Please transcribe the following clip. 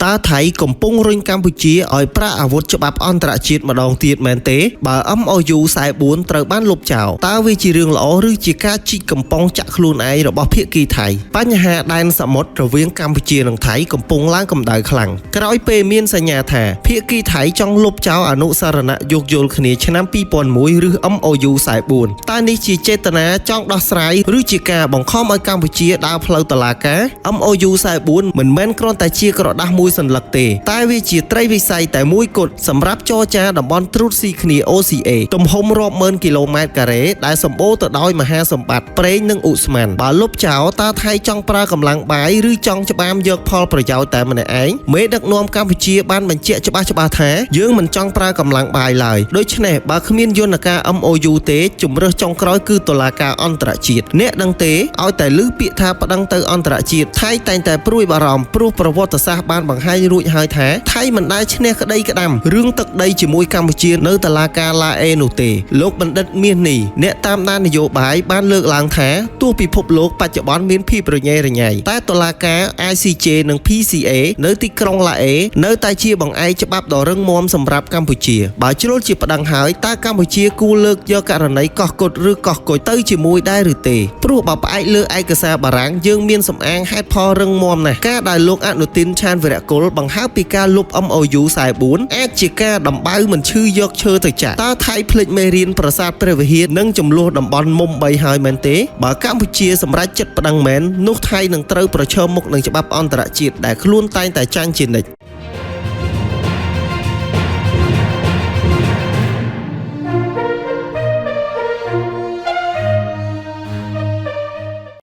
តើថៃកំពុងរុញកម្ពុជាឲ្យប្រាក់អាវុធច្បាប់អន្តរជាតិម្ដងទៀតមែនទេបើ MOU 44ត្រូវបានលុបចោលតើវាជារឿងល្អឬជាការជីកកំប៉ុងចាក់ខ្លួនឯងរបស់ភាគីថៃបញ្ហាដែនសមុទ្ររវាងកម្ពុជានិងថៃកំពុងឡើងកម្ដៅខ្លាំងក្រោយពេលមានសញ្ញាថាភាគីថៃចង់លុបចោលអនុស្សរណៈយោគយល់គ្នាឆ្នាំ2001ឬ MOU 44តើនេះជាចេតនាចង់ដោះស្រាយឬជាការបង្ខំឲ្យកម្ពុជាដើរផ្លូវតុលាការ MOU 44មិនមែនគ្រាន់តែជាក្រដាស់មួយសន្លឹកទេតែវាជាត្រីវិស័យតែមួយគត់សម្រាប់ចរចាតំបន់ត្រួតស៊ីគ្នា OCA ទំហំរាប់ម៉ឺនគីឡូម៉ែត្រការ៉េដែលសម្បូរទៅដោយមហាសម្បត្តិប្រេងនិងឧស្ម័នបើលុបចោលតើថៃចង់ប្រើកម្លាំងបាយឬចង់ច្បាមយកផលប្រយោជន៍តែម្នាក់ឯងមេដឹកនាំកម្ពុជាបានបញ្ជាក់ច្បាស់ៗថាយើងមិនចង់ប្រើកម្លាំងបាយឡើយដូច្នេះបើគ្មានយន្តការ MOU ទេជំរើសចុងក្រោយគឺតុលាការអន្តរជាតិអ្នកដឹងទេឲ្យតែឮពាក្យថាប្តឹងទៅអន្តរជាតិថៃតែងតែព្រួយបារម្ភព្រោះប្រវត្តិសាស្ត្របានបង្ហាញរួចហើយថាថៃមិនដែលឈ្នះក្តីក្តាំរឿងទឹកដីជាមួយកម្ពុជានៅតុលាការឡាអេនោះទេលោកបណ្ឌិតមាសនេះអ្នកតាមដាននយោបាយបានលើកឡើងថាទោះពិភពលោកបច្ចុប្បន្នមានភាពរញ៉េរញ៉ៃតែតុលាការ ICJ និង PCA នៅទីក្រុងឡាអេនៅតែជាបង្អែកច្បាប់ដ៏រឹងមាំសម្រាប់កម្ពុជាបើជ្រុលជាប្តឹងហើយតើកម្ពុជាគួរលើកយកករណីកោះកុដឬកោះគុជទៅជាមួយដែរឬទេព្រោះបើផ្អែកលើឯកសារបារាំងយើងមានសំអាងហេតុផលរឹងមាំណាស់ការដែលលោកអនុទិនឆានវីរគុលបង្ហើបពីការលុប MOU 44អាចជាការដំបៅមិនឈឺយកឈើទៅចាក់តើថៃភ្លេចមេរៀនប្រាសាទព្រះវិហារនិងចំនួនតំបន់មុំ3ហើយមែនទេបើកម្ពុជាសម្រេចចិត្តប្តឹងមែននោះថៃនឹងត្រូវប្រឈមមុខនឹងច្បាប់អន្តរជាតិដែលខ្លួនតែងតែចាញ់ជានិច្ច